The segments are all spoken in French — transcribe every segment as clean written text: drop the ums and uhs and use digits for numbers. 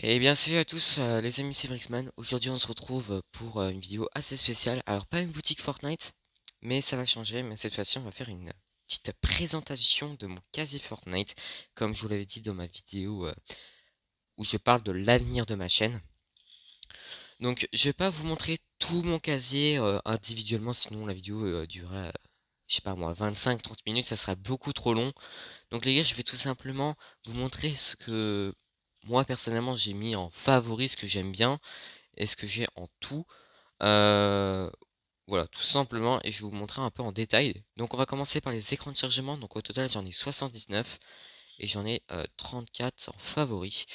Eh bien salut à tous les amis, c'est Brixman. Aujourd'hui on se retrouve pour une vidéo assez spéciale. Alors pas une boutique Fortnite, mais ça va changer. Mais cette fois-ci on va faire une petite présentation de mon casier Fortnite. Comme je vous l'avais dit dans ma vidéo où je parle de l'avenir de ma chaîne. Donc je vais pas vous montrer tout mon casier individuellement, sinon la vidéo durerait, je sais pas moi, 25-30 minutes, ça serait beaucoup trop long. Donc les gars, je vais tout simplement vous montrer ce que moi personnellement j'ai mis en favori, ce que j'aime bien et ce que j'ai en tout. Euh, voilà, tout simplement, et je vais vous montrer un peu en détail. Donc on va commencer par les écrans de chargement. Donc au total j'en ai 79 et j'en ai 34 en favori.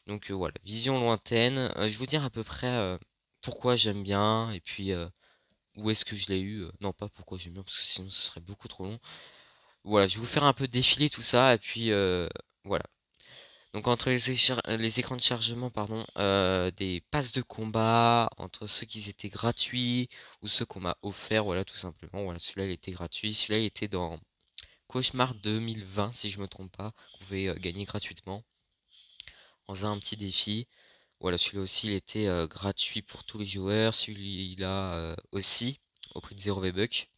Donc voilà, vision lointaine. Je vais vous dire à peu près pourquoi j'aime bien et puis où est-ce que je l'ai eu. Non, pas pourquoi j'aime bien parce que sinon ce serait beaucoup trop long. Voilà, je vais vous faire un peu défiler tout ça et puis voilà. Donc entre les écrans de chargement, pardon, des passes de combat, entre ceux qui étaient gratuits ou ceux qu'on m'a offert, voilà tout simplement. Voilà, celui-là il était gratuit, celui-là il était dans Cauchemar 2020 si je me trompe pas, qu'on pouvait gagner gratuitement en faisant un petit défi. Voilà, celui-là aussi il était gratuit pour tous les joueurs, celui-là aussi au prix de 0 V-Bucks.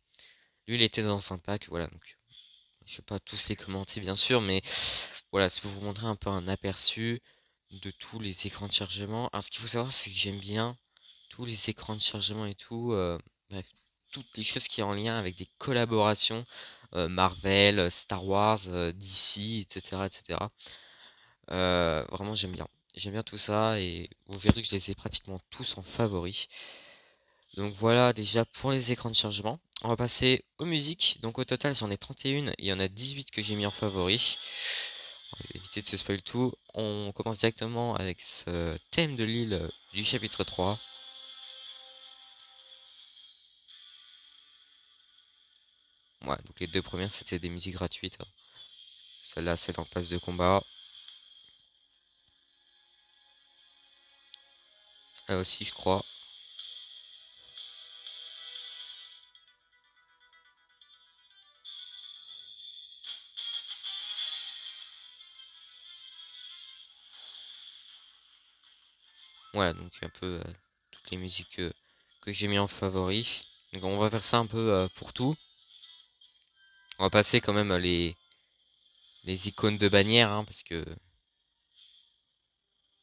Lui il était dans un pack, voilà donc je vais pas tous les commenter bien sûr, mais voilà, c'est pour vous montrer un peu un aperçu de tous les écrans de chargement. Alors ce qu'il faut savoir, c'est que j'aime bien tous les écrans de chargement et tout, bref, toutes les choses qui sont en lien avec des collaborations Marvel, Star Wars, DC, etc., etc. Vraiment, j'aime bien. J'aime bien tout ça et vous verrez que je les ai pratiquement tous en favoris. Donc voilà déjà pour les écrans de chargement. On va passer aux musiques. Donc au total j'en ai 31. Il y en a 18 que j'ai mis en favori. On va éviter de se spoil tout. On commence directement avec ce thème de l'île du chapitre 3. Ouais, donc les deux premières c'était des musiques gratuites. Celle-là c'est dans le pass de combat. Là aussi je crois. Voilà, donc un peu toutes les musiques que j'ai mis en favori. Donc on va faire ça un peu pour tout. On va passer quand même les icônes de bannière, hein, parce que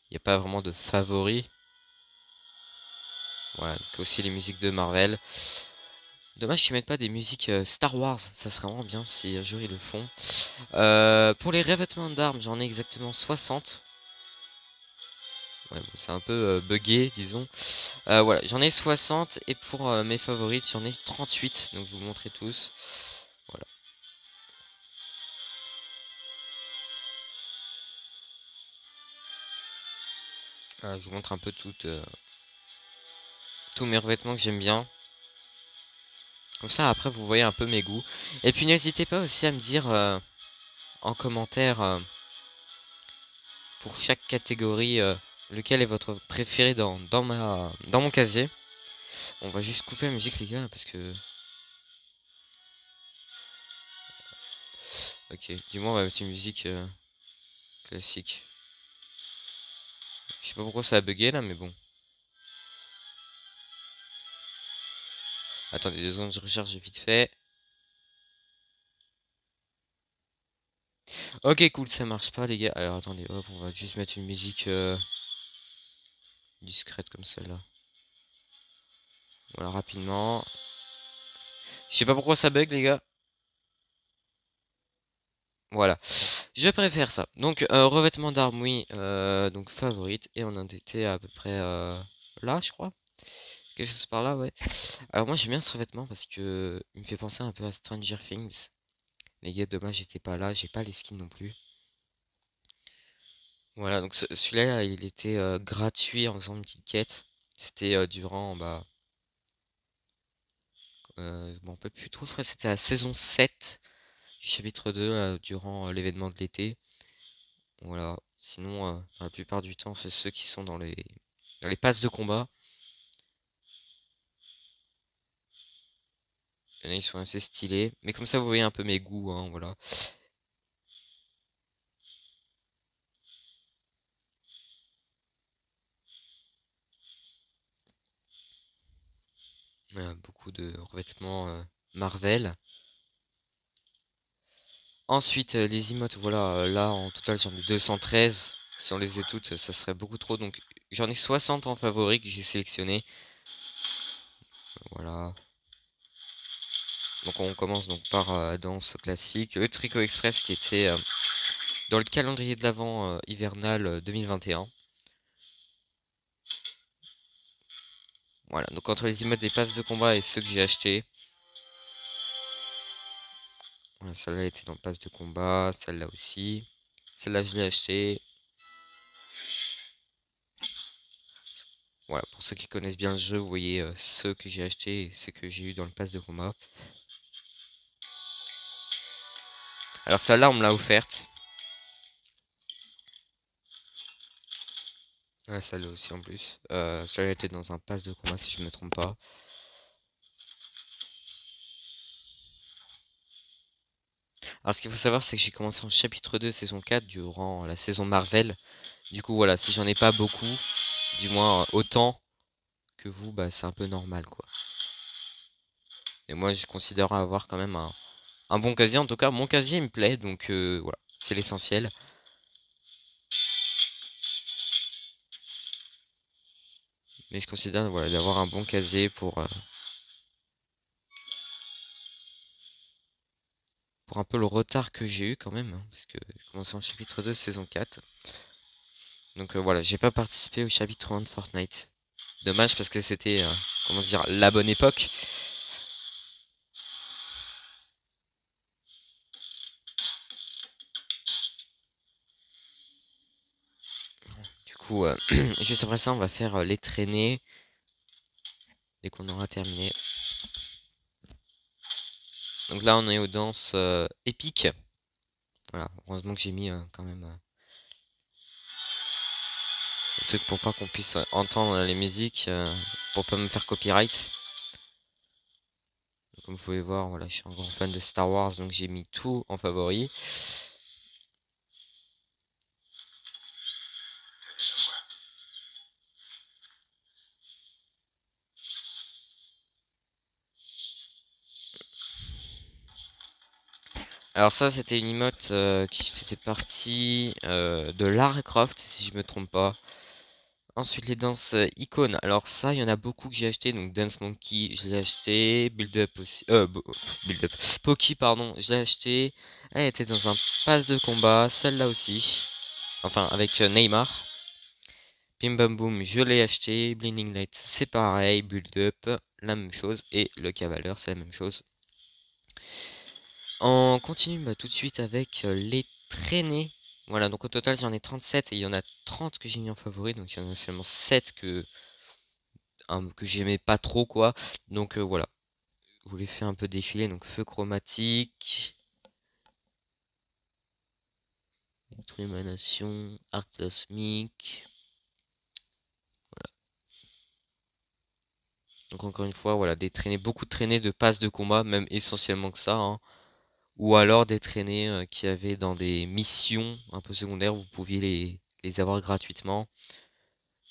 il n'y a pas vraiment de favoris. Voilà, donc aussi les musiques de Marvel. Dommage qu'ils mettent pas des musiques Star Wars, ça serait vraiment bien si un jour ils le font. Pour les revêtements d'armes, j'en ai exactement 60. Ouais, bon, c'est un peu buggé, disons. Voilà, j'en ai 60 et pour mes favorites, j'en ai 38. Donc je vous montrer tous. Voilà. Je vous montre un peu tous mes revêtements que j'aime bien. Comme ça, après, vous voyez un peu mes goûts. Et puis n'hésitez pas aussi à me dire en commentaire pour chaque catégorie lequel est votre préféré dans mon casier. On va juste couper la musique les gars parce que... Ok, dis-moi on va mettre une musique classique. Je sais pas pourquoi ça a bugué là mais bon. Attendez 2 secondes, je recharge vite fait. Ok cool, ça marche pas les gars. Alors attendez, hop, on va juste mettre une musique discrète comme celle-là. Voilà, rapidement. Je sais pas pourquoi ça bug les gars. Voilà, je préfère ça. Donc revêtement d'armes, oui, donc favorite. Et on en était à peu près là, je crois. Quelque chose par là, ouais. Alors moi j'aime bien ce revêtement parce que il me fait penser un peu à Stranger Things. Les gars, dommage, j'étais pas là, j'ai pas les skins non plus. Voilà, donc celui-là, il était gratuit en faisant une petite quête. C'était durant, bah, bon, on peut plus trop, je crois que c'était la saison 7 du chapitre 2, durant l'événement de l'été. Voilà, sinon, dans la plupart du temps, c'est ceux qui sont dans les passes de combat. Il y en a, ils sont assez stylés. Mais comme ça, vous voyez un peu mes goûts, hein, voilà. Beaucoup de revêtements Marvel. Ensuite, les emotes, voilà, là en total j'en ai 213. Si on les faisait toutes, ça serait beaucoup trop. Donc j'en ai 60 en favori que j'ai sélectionné. Voilà. Donc on commence donc par danse classique. Le Tricot Express qui était dans le calendrier de l'Avent hivernal 2021. Voilà, donc entre les emotes des passes de combat et ceux que j'ai achetés. Voilà, celle-là était dans le pass de combat, celle-là aussi. Celle-là je l'ai achetée. Voilà, pour ceux qui connaissent bien le jeu, vous voyez ceux que j'ai achetés et ceux que j'ai eu dans le pass de combat. Alors celle-là, on me l'a offerte. Ah, celle-là aussi en plus. Celle-là était dans un pass de combat si je me trompe pas. Alors ce qu'il faut savoir, c'est que j'ai commencé en chapitre 2, saison 4, durant la saison Marvel. Du coup, voilà, si j'en ai pas beaucoup, du moins autant que vous, bah c'est un peu normal, quoi. Et moi, je considère avoir quand même un bon casier. En tout cas, mon casier me plaît, donc voilà, c'est l'essentiel. Mais je considère voilà, d'avoir un bon casier pour un peu le retard que j'ai eu quand même, hein, parce que j'ai commencé en chapitre 2, saison 4. Donc voilà, j'ai pas participé au chapitre 1 de Fortnite. Dommage parce que c'était, comment dire, la bonne époque. Du coup, juste après ça, on va faire les traînées dès qu'on aura terminé. Donc là, on est aux danses épiques. Voilà, heureusement que j'ai mis quand même le truc pour pas qu'on puisse entendre les musiques, pour pas me faire copyright. Comme vous pouvez voir, voilà, je suis un grand fan de Star Wars, donc j'ai mis tout en favori. Alors ça, c'était une emote qui faisait partie de Lara Croft, si je me trompe pas. Ensuite, les danses icônes. Alors ça, il y en a beaucoup que j'ai acheté. Donc Dance Monkey, je l'ai acheté. Build Up aussi. Build Up. Poki, pardon, je l'ai acheté. Elle était dans un pass de combat. Celle-là aussi. Enfin, avec Neymar. Bim Bam Boom, je l'ai acheté. Blinding Light, c'est pareil. Build Up, la même chose. Et le Cavaleur, c'est la même chose. On continue bah, tout de suite avec les traînées. Voilà, donc au total j'en ai 37 et il y en a 30 que j'ai mis en favori. Donc il y en a seulement 7 que j'aimais pas trop quoi. Donc voilà, je vous les fais un peu défiler. Donc feu chromatique, émanation, arc plasmique. Donc encore une fois, voilà, des traînées, beaucoup de traînées de passes de combat, même essentiellement que ça, hein. Ou alors des traînées qui avaient dans des missions un peu secondaires, vous pouviez les avoir gratuitement.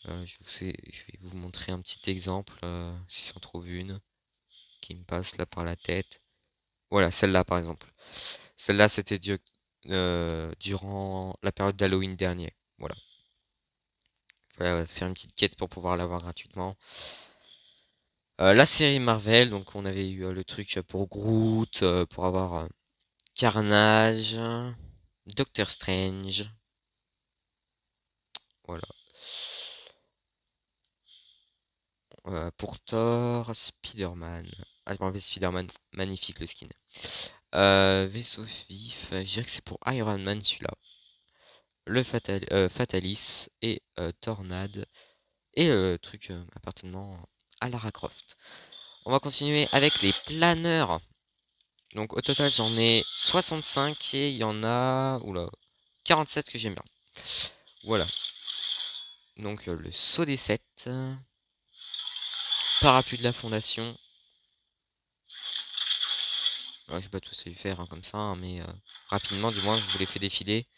Je vais vous montrer un petit exemple, si j'en trouve une qui me passe là par la tête. Voilà, celle-là par exemple. Celle-là, c'était durant la période d'Halloween dernier. Voilà. Il fallait faire une petite quête pour pouvoir l'avoir gratuitement. La série Marvel, donc on avait eu le truc pour Groot, pour avoir Carnage, Doctor Strange. Voilà. Pour Thor, Spider-Man. Ah, je m'en vais Spider-Man, magnifique le skin. Vaisseau vif, je dirais que c'est pour Iron Man celui-là. Le Fatalis et Tornade. Et le truc appartenant à Lara Croft. On va continuer avec les planeurs. Donc au total j'en ai 65 et il y en a 47 que j'aime bien. Voilà. Donc le saut des 7. Parapluie de la fondation. Ouais, je vais pas tous les faire hein, comme ça, hein, mais rapidement du moins je vous les fais défiler.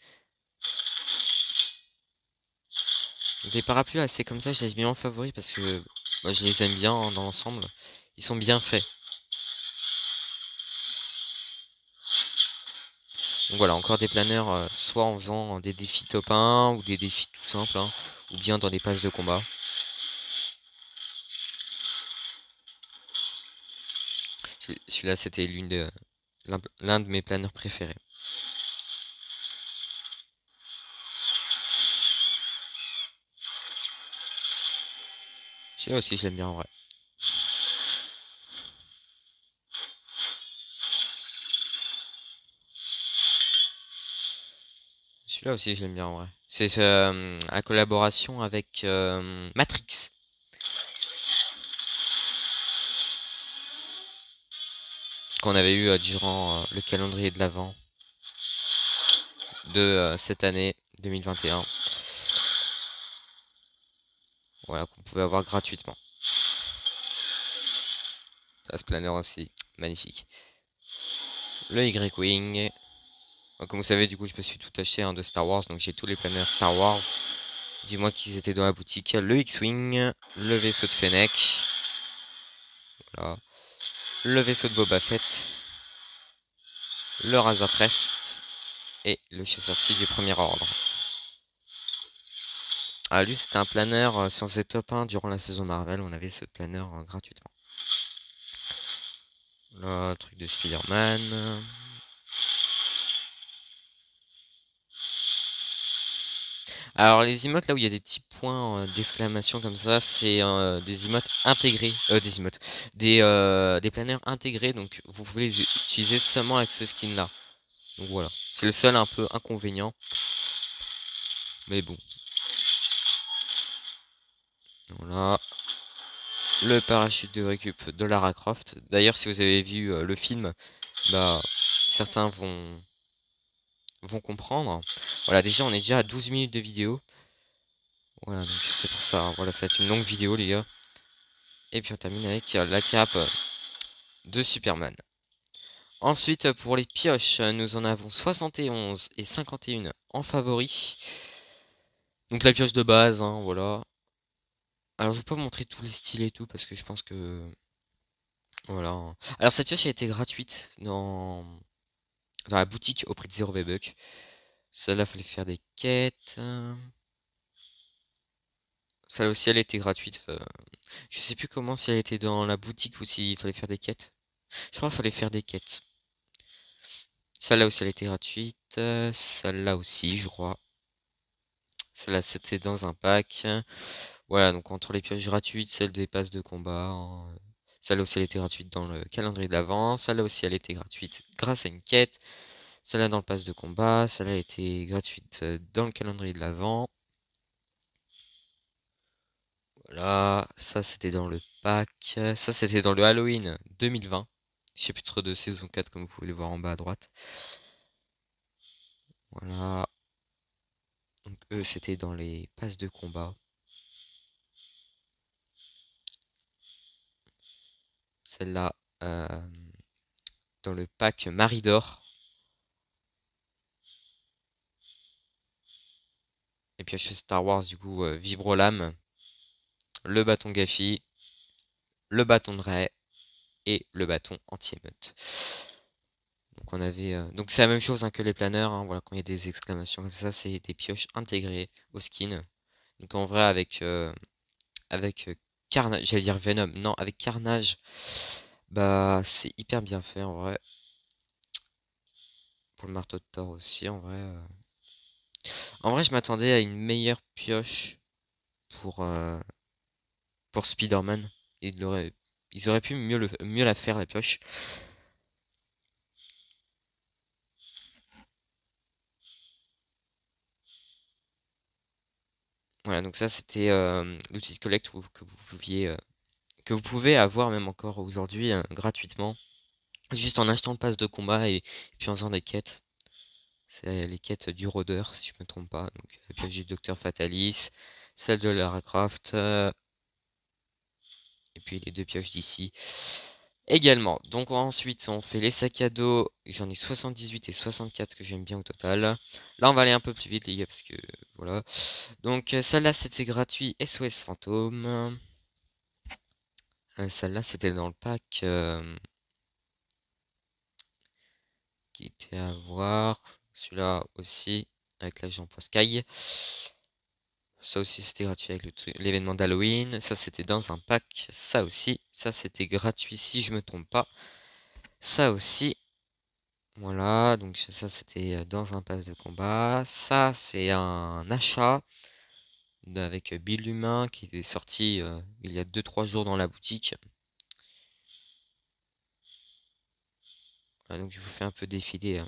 Donc, les parapluies assez comme ça, je les ai mis en favori parce que bah, je les aime bien hein, dans l'ensemble. Ils sont bien faits. Donc voilà, encore des planeurs, soit en faisant des défis top 1 ou des défis tout simples, hein, ou bien dans des passes de combat. Celui-là, c'était l'un de mes planeurs préférés. Celui-là aussi, je l'aime bien en vrai. Celui-là aussi, je l'aime bien en vrai. C'est la collaboration avec Matrix. Qu'on avait eu durant le calendrier de l'Avent de cette année 2021. Voilà, qu'on pouvait avoir gratuitement. Ça, ce planeur aussi, magnifique. Le Y-Wing. Comme vous savez, du coup, je me suis tout acheté de Star Wars, donc j'ai tous les planeurs Star Wars. Du moins qu'ils étaient dans la boutique. Le X-Wing, le vaisseau de Fennec. Voilà. Le vaisseau de Boba Fett. Le Razor Crest. Et le chasseur-tir du premier ordre. Ah, lui, c'était un planeur censé top 1 durant la saison Marvel. On avait ce planeur gratuitement. Là, truc de Spider-Man. Alors les emotes là où il y a des petits points d'exclamation comme ça, c'est des emotes intégrés, des planeurs intégrés, donc vous pouvez les utiliser seulement avec ce skin là. Donc voilà, c'est le seul un peu inconvénient, mais bon. Voilà, le parachute de récup de Lara Croft. D'ailleurs, si vous avez vu le film, bah certains vont comprendre. Voilà, déjà on est déjà à 12 minutes de vidéo. Voilà, donc c'est pour ça. Voilà, ça va être une longue vidéo les gars. Et puis on termine avec la cape de Superman. Ensuite, pour les pioches, nous en avons 71 et 51 en favori. Donc la pioche de base, hein, voilà. Alors je vais pas vous montrer tous les styles et tout parce que je pense que... Voilà. Alors cette pioche a été gratuite dans la boutique au prix de 0 V-Bucks. Celle-là, fallait faire des quêtes. Celle-là aussi, elle était gratuite. Je sais plus comment, si elle était dans la boutique ou s'il fallait faire des quêtes. Je crois qu'il fallait faire des quêtes. Celle-là aussi, elle était gratuite. Celle-là aussi, je crois. Celle-là, c'était dans un pack. Voilà, donc entre les pioches gratuites, celle des passes de combat, hein. Celle-là aussi, elle était gratuite dans le calendrier de l'Avent. Celle-là aussi, elle était gratuite grâce à une quête. Celle-là dans le pass de combat. Celle-là était gratuite dans le calendrier de l'Avent. Voilà, ça c'était dans le pack. Ça c'était dans le Halloween 2020. Chapitre de saison 4, comme vous pouvez le voir en bas à droite. Voilà. Donc eux, c'était dans les passes de combat. Celle-là, dans le pack Maridor. Et puis chez Star Wars, du coup, Vibrolame, le bâton Gaffy, le bâton de Rey et le bâton anti-émeute. Donc on avait, donc c'est la même chose hein, que les planeurs. Hein, voilà, quand il y a des exclamations comme ça, c'est des pioches intégrées au skin. Donc en vrai, avec Carnage, j'allais dire Venom, non, avec Carnage, bah c'est hyper bien fait en vrai. Pour le marteau de Thor aussi, en vrai. En vrai, je m'attendais à une meilleure pioche pour, euh, pour Spider-Man. Ils auraient pu mieux la faire, la pioche. Voilà, donc ça c'était l'outil de collecte que vous pouvez avoir même encore aujourd'hui gratuitement, juste en achetant le pass de combat et puis en faisant des quêtes. C'est les quêtes du rôdeur, si je me trompe pas. Donc la pioche du Docteur Fatalis, celle de Lara Croft, et puis les deux pioches d'ici également. Donc ensuite, on fait les sacs à dos. J'en ai 78 et 64 que j'aime bien au total. Là, on va aller un peu plus vite, les gars, parce que voilà. Donc celle-là, c'était gratuit SOS Fantôme. Celle-là, c'était dans le pack qui était à voir. Celui-là aussi, avec l'agent Poiscaille. Ça aussi, c'était gratuit avec l'événement d'Halloween. Ça, c'était dans un pack. Ça aussi. Ça, c'était gratuit si je me trompe pas. Ça aussi. Voilà, donc ça c'était dans un pass de combat. Ça c'est un achat avec Bill Humain qui est sorti il y a 2-3 jours dans la boutique. Voilà, donc je vous fais un peu défiler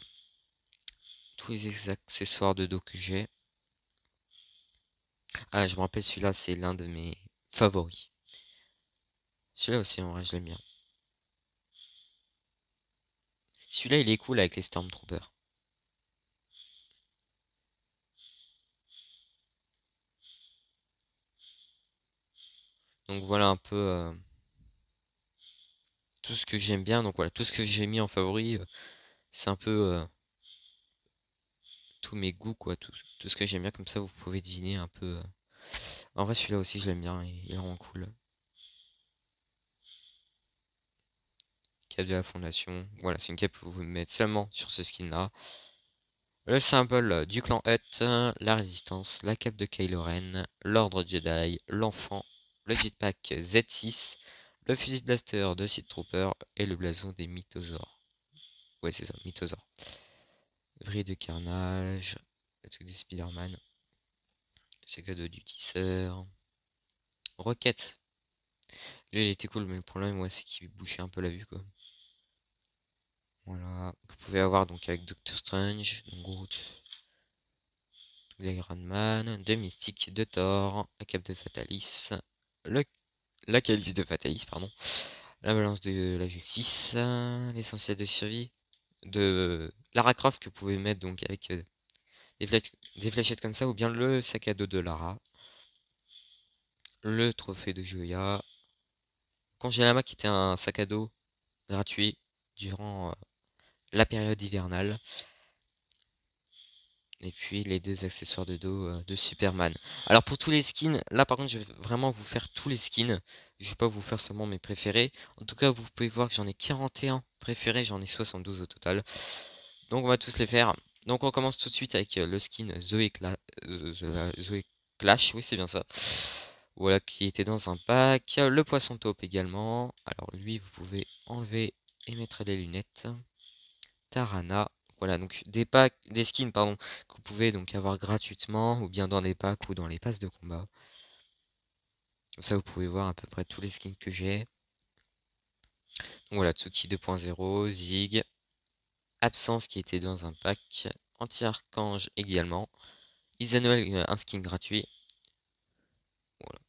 tous les accessoires de dos que j'ai. Ah, je me rappelle, celui-là c'est l'un de mes favoris. Celui-là aussi en vrai je l'aime bien. Celui-là il est cool avec les Stormtroopers. Donc voilà un peu tout ce que j'aime bien. Donc voilà, tout ce que j'ai mis en favori, c'est un peu tous mes goûts, quoi, tout ce que j'aime bien, comme ça vous pouvez deviner un peu. En vrai, celui-là aussi, je l'aime bien, il est vraiment cool. Cape de la Fondation, voilà, c'est une cape que vous pouvez mettre seulement sur ce skin-là. Le symbole du clan Hutt, la résistance, la cape de Kylo Ren, l'ordre Jedi, l'enfant, le jetpack Z6, le fusil de blaster de Sith Trooper et le blason des mythosaures. Ouais, c'est ça, mythosaures. Vrille de carnage, le truc de Spider-Man. C'est cadeau du tisseur. Rocket. Lui, il était cool, mais le problème, moi, c'est qu'il bouchait un peu la vue, quoi. Voilà. Que vous pouvez avoir donc avec Doctor Strange, donc Groot, d'Iron Man, de Mystique, de Thor, la cape de Fatalis, le, la calice de Fatalis, pardon, la balance de la justice, l'essentiel de survie, de Lara Croft que vous pouvez mettre donc avec des fléchettes comme ça, ou bien le sac à dos de Lara, le trophée de Joya, Congélama qui était un sac à dos gratuit durant la période hivernale. Et puis les deux accessoires de dos de Superman. Alors pour tous les skins, là par contre je vais vraiment vous faire tous les skins. Je vais pas vous faire seulement mes préférés. En tout cas vous pouvez voir que j'en ai 41 préférés, j'en ai 72 au total. Donc on va tous les faire. Donc on commence tout de suite avec le skin Zoé Clash, oui c'est bien ça. Voilà qui était dans un pack. Le poisson taupe également. Alors lui vous pouvez enlever et mettre les lunettes. Tarana. Voilà, donc des packs, des skins, pardon, que vous pouvez donc avoir gratuitement, ou bien dans des packs ou dans les passes de combat. Comme ça, vous pouvez voir à peu près tous les skins que j'ai. Donc voilà, Tsuki 2.0, Zig, Absence qui était dans un pack, Anti-Archange également, Izanoel, un skin gratuit. Voilà,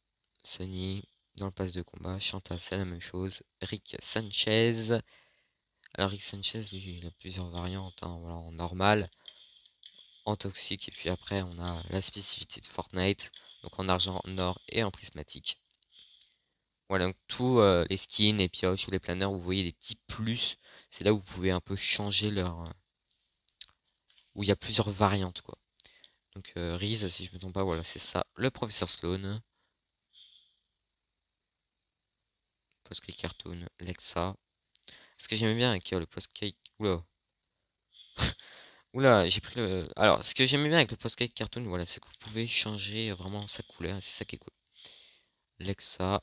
Sunny dans le pass de combat, Chanta, c'est la même chose, Rick Sanchez. Alors Rick Sanchez, lui, il a plusieurs variantes, hein, voilà, en normal, en toxique, et puis après on a la spécificité de Fortnite, donc en argent, en or et en prismatique. Voilà, donc tous les skins, les pioches ou les planeurs, vous voyez des petits plus, c'est là où vous pouvez un peu changer leur... où il y a plusieurs variantes, quoi. Donc Reese, si je me trompe pas, voilà, c'est ça. Le professeur Sloan, Postcake Cartoon, Lexa. Ce que j'aimais bien avec le Postcake... Oula, oula, j'ai pris le... Alors, ce que j'aimais bien avec le Postcake Cartoon, voilà, c'est que vous pouvez changer vraiment sa couleur, et c'est ça qui est cool. Lexa,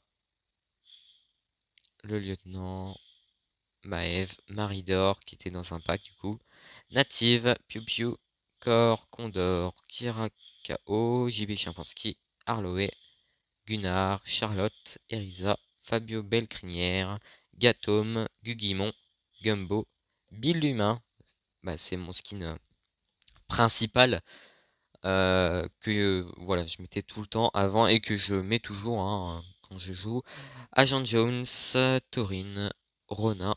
le lieutenant, Maeve, Maridor, qui était dans un pack du coup, Native, Piu Piu, Cor, Condor, Kirakao, JB Chimpansky, Arloé, Gunnar, Charlotte, Erisa, Fabio Belcrinière, Gatome, Gugimon, Gumbo, Bill Humain, bah, c'est mon skin principal que voilà, je mettais tout le temps avant et que je mets toujours hein, quand je joue. Agent Jones, Taurine, Ronin,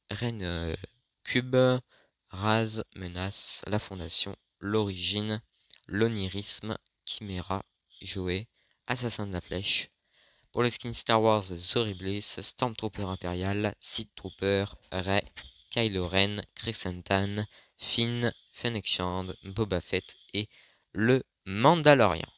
Reine Cube, Raz, Menace, La Fondation, L'Origine, l'Onirisme, Chimera, Joé, Assassin de la Flèche. Pour le skin Star Wars The Bliss, Stormtrooper Impérial, Sith Trooper, Rey, Kylo Ren, Crescentan, Finn, Fennec Shand, Boba Fett et le Mandalorian.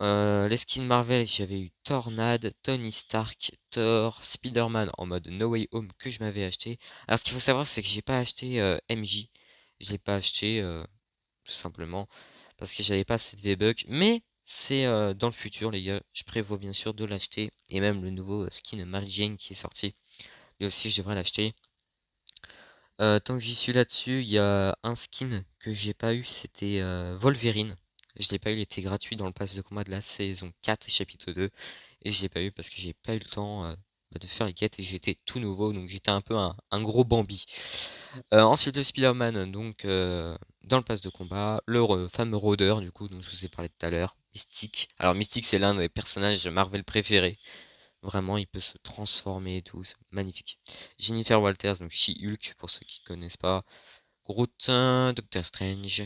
Les skins Marvel, j'avais eu Tornade, Tony Stark, Thor, Spider-Man en mode No Way Home que je m'avais acheté. Alors ce qu'il faut savoir, c'est que j'ai pas acheté MJ. Je l'ai pas acheté tout simplement parce que j'avais pas assez de V-Bucks. Mais c'est dans le futur, les gars. Je prévois bien sûr de l'acheter. Et même le nouveau skin Mary Jane qui est sorti. Lui aussi, je devrais l'acheter. Tant que j'y suis là-dessus, il y a un skin que j'ai pas eu, c'était Wolverine. Je l'ai pas eu, il était gratuit dans le pass de combat de la saison 4, chapitre 2. Et je l'ai pas eu parce que j'ai pas eu le temps de faire les quêtes et j'étais tout nouveau, donc j'étais un peu un gros Bambi. Ensuite, le Spider-Man, donc dans le pass de combat, le fameux rôdeur, du coup, dont je vous ai parlé tout à l'heure, Mystique. Alors, Mystique, c'est l'un des personnages Marvel préférés. Vraiment, il peut se transformer et tout, c'est magnifique. Jennifer Walters, donc She-Hulk, pour ceux qui connaissent pas. Groot, Doctor Strange,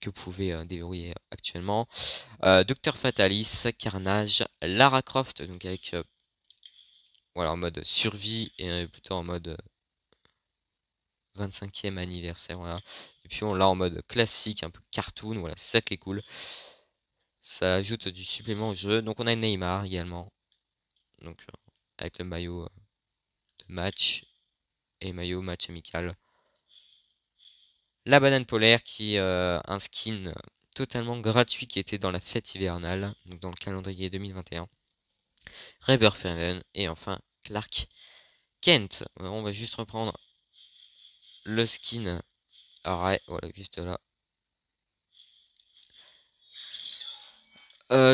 que vous pouvez déverrouiller actuellement. Docteur Fatalis, Carnage, Lara Croft, donc avec voilà, en mode survie et plutôt en mode 25e anniversaire, voilà. Et puis on l'a en mode classique, un peu cartoon, voilà, c'est ça qui est cool. Ça ajoute du supplément au jeu. Donc on a Neymar également, donc avec le maillot de match et maillot match amical. La banane polaire qui est un skin totalement gratuit qui était dans la fête hivernale, donc dans le calendrier 2021. Reberferen et enfin Clark Kent. On va juste reprendre le skin. Alors ouais, voilà, juste là.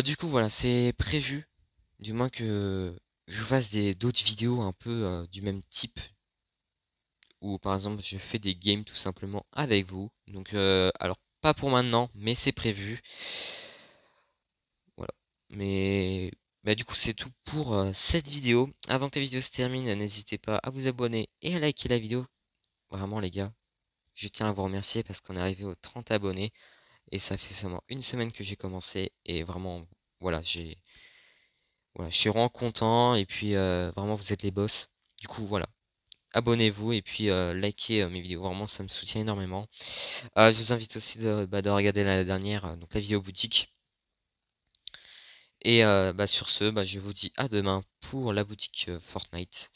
Du coup, voilà, c'est prévu, du moins que je fasse d'autres vidéos un peu du même type, où par exemple je fais des games tout simplement avec vous. Donc, alors pas pour maintenant, mais c'est prévu. Voilà. Mais bah, du coup, c'est tout pour cette vidéo. Avant que la vidéo se termine, n'hésitez pas à vous abonner et à liker la vidéo. Vraiment, les gars, je tiens à vous remercier parce qu'on est arrivé aux 30 abonnés. Et ça fait seulement une semaine que j'ai commencé. Et vraiment, voilà, je suis vraiment content. Et puis, vraiment, vous êtes les boss. Du coup, voilà. Abonnez-vous et puis likez mes vidéos. Vraiment, ça me soutient énormément. Je vous invite aussi de regarder la dernière, donc la vidéo boutique. Et bah, sur ce, bah, je vous dis à demain pour la boutique Fortnite.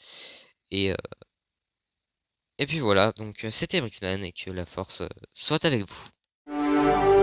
Et, euh, et puis voilà, donc c'était Brixman et que la force soit avec vous.